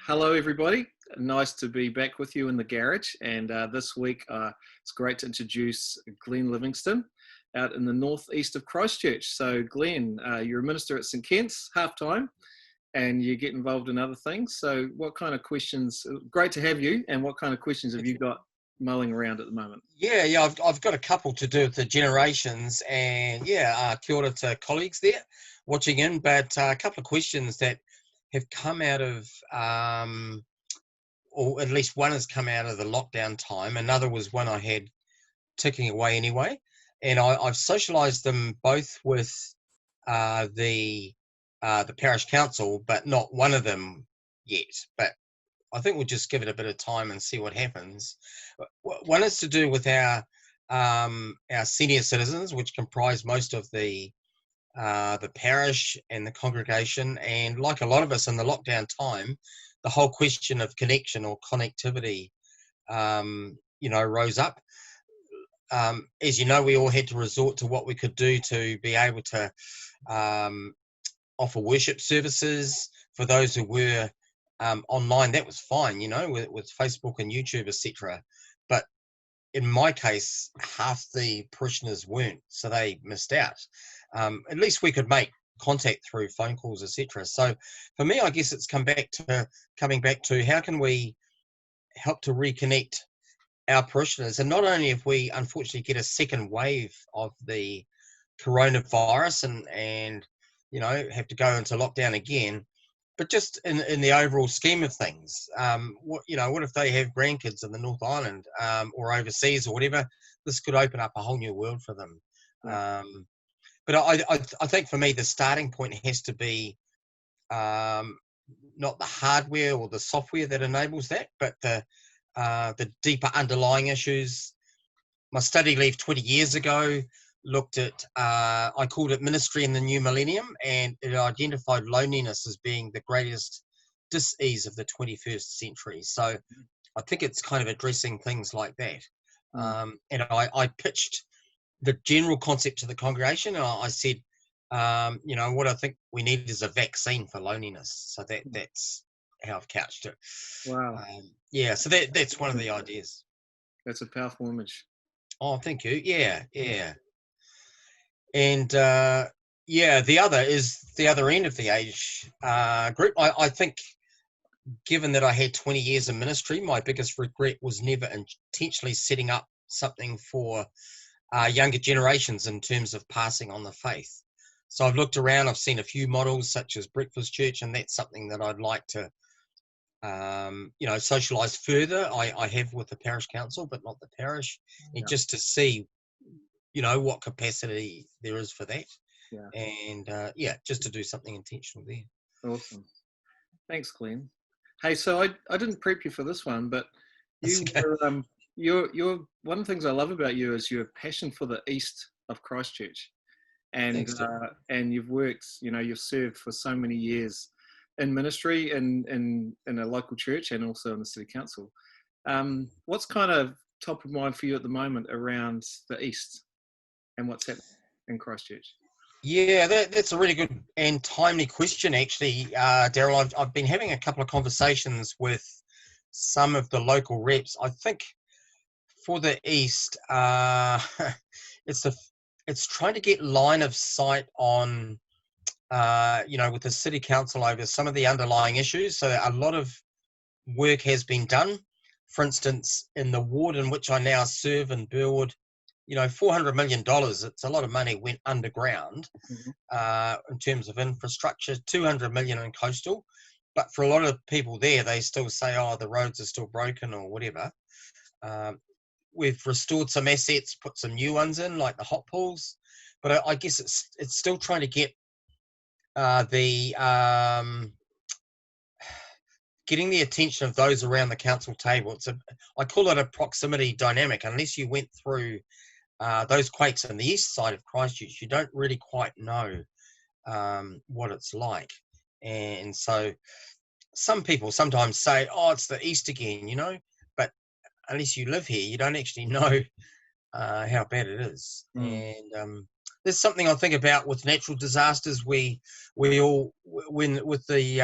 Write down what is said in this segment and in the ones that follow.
Hello, everybody. Nice to be back with you in the garage. And this week, it's great to introduce Glenn Livingston out in the northeast of Christchurch. So, Glenn, you're a minister at St. Kent's half-time, and you get involved in other things. So, what kind of questions? Great to have you. And what kind of questions have you got mulling around at the moment? Yeah, I've got a couple to do with the generations, and kia ora to colleagues there watching in, but a couple of questions that have come out of, or at least one has come out of the lockdown time. Another was one I had ticking away anyway, and I've socialised them both with the parish council, but not one of them yet. But I think we'll just give it a bit of time and see what happens. One is to do with our senior citizens, which comprise most of the parish and the congregation. And like a lot of us in the lockdown time, the whole question of connection or connectivity, rose up. As you know, we all had to resort to what we could do to be able to offer worship services for those who were online. That was fine, with Facebook and YouTube, etc. But in my case, half the parishioners weren't, so they missed out. At least we could make contact through phone calls, etc. So for me, I guess it's coming back to how can we help to reconnect our parishioners. And not only if we unfortunately get a second wave of the coronavirus and have to go into lockdown again, but just in the overall scheme of things, what if they have grandkids in the North Island or overseas or whatever? This could open up a whole new world for them. Yeah. But I think for me, the starting point has to be not the hardware or the software that enables that, but the deeper underlying issues. My study leave 20 years ago looked at, I called it Ministry in the New Millennium, and it identified loneliness as being the greatest dis-ease of the 21st century. So I think it's kind of addressing things like that. And I pitched the general concept to the congregation, and I said, what I think we need is a vaccine for loneliness. So that's how I've couched it. Wow. So that's one of the ideas. That's a powerful image. Oh, thank you. Yeah. And the other is the other end of the age group. I think, given that I had 20 years in ministry, my biggest regret was never intentionally setting up something for younger generations in terms of passing on the faith. So I've looked around, I've seen a few models such as Breakfast Church, and that's something that I'd like to socialise further. I have with the parish council, but not the parish, and just to see what capacity there is for that. And just to do something intentional there. Awesome. Thanks, Glenn. Hey, so I didn't prep you for this one, but you're one of the things I love about you is your passion for the east of Christchurch, and Thanks, and you've worked, you've served for so many years in ministry in a local church and also in the city council. What's kind of top of mind for you at the moment around the east and what's happening in Christchurch? Yeah, that's a really good and timely question, actually, Daryl. I've been having a couple of conversations with some of the local reps. I think for the east, it's trying to get line of sight on, with the city council over some of the underlying issues. So a lot of work has been done. For instance, in the ward in which I now serve in Burwood, $400 million, it's a lot of money, went underground in terms of infrastructure, 200 million in coastal. But for a lot of people there, they still say, the roads are still broken or whatever. We've restored some assets, put some new ones in, like the hot pools. But I guess it's still trying to get getting the attention of those around the council table. I call it a proximity dynamic. Unless you went through those quakes on the east side of Christchurch, you don't really quite know what it's like. And so some people sometimes say, it's the east again, but unless you live here, you don't actually know how bad it is. And there's something I think about with natural disasters. We all, when with the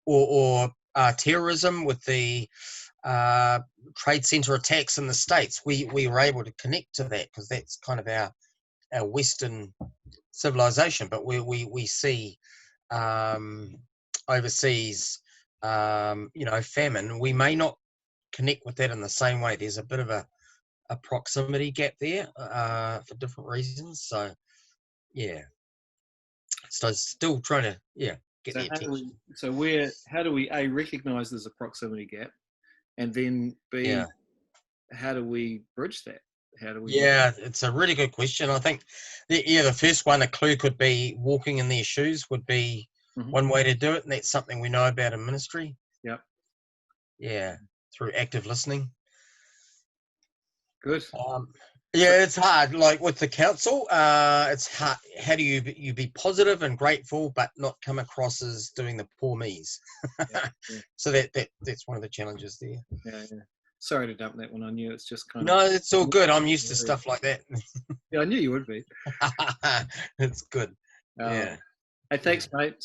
or terrorism, with the trade center attacks in the States, we were able to connect to that because that's kind of our Western civilization. But we see overseas, famine. We may not connect with that in the same way. There's a bit of a proximity gap there for different reasons. So, yeah. So still trying to, get So the attention. how do we A, recognise there's a proximity gap, and then B, how do we bridge that? How do we? Yeah, it's a really good question. I think, the first one, a clue could be walking in their shoes would be one way to do it, and that's something we know about in ministry. Yep. Yeah, through active listening. Good. It's hard. Like with the council, it's hard. How do you be positive and grateful, but not come across as doing the poor me's? So that's one of the challenges there. Yeah. Sorry to dump that one on you. It's just kind of. No, it's all good. I'm used to stuff like that. Yeah, I knew you would be. It's good. Yeah. Hey, thanks, mate.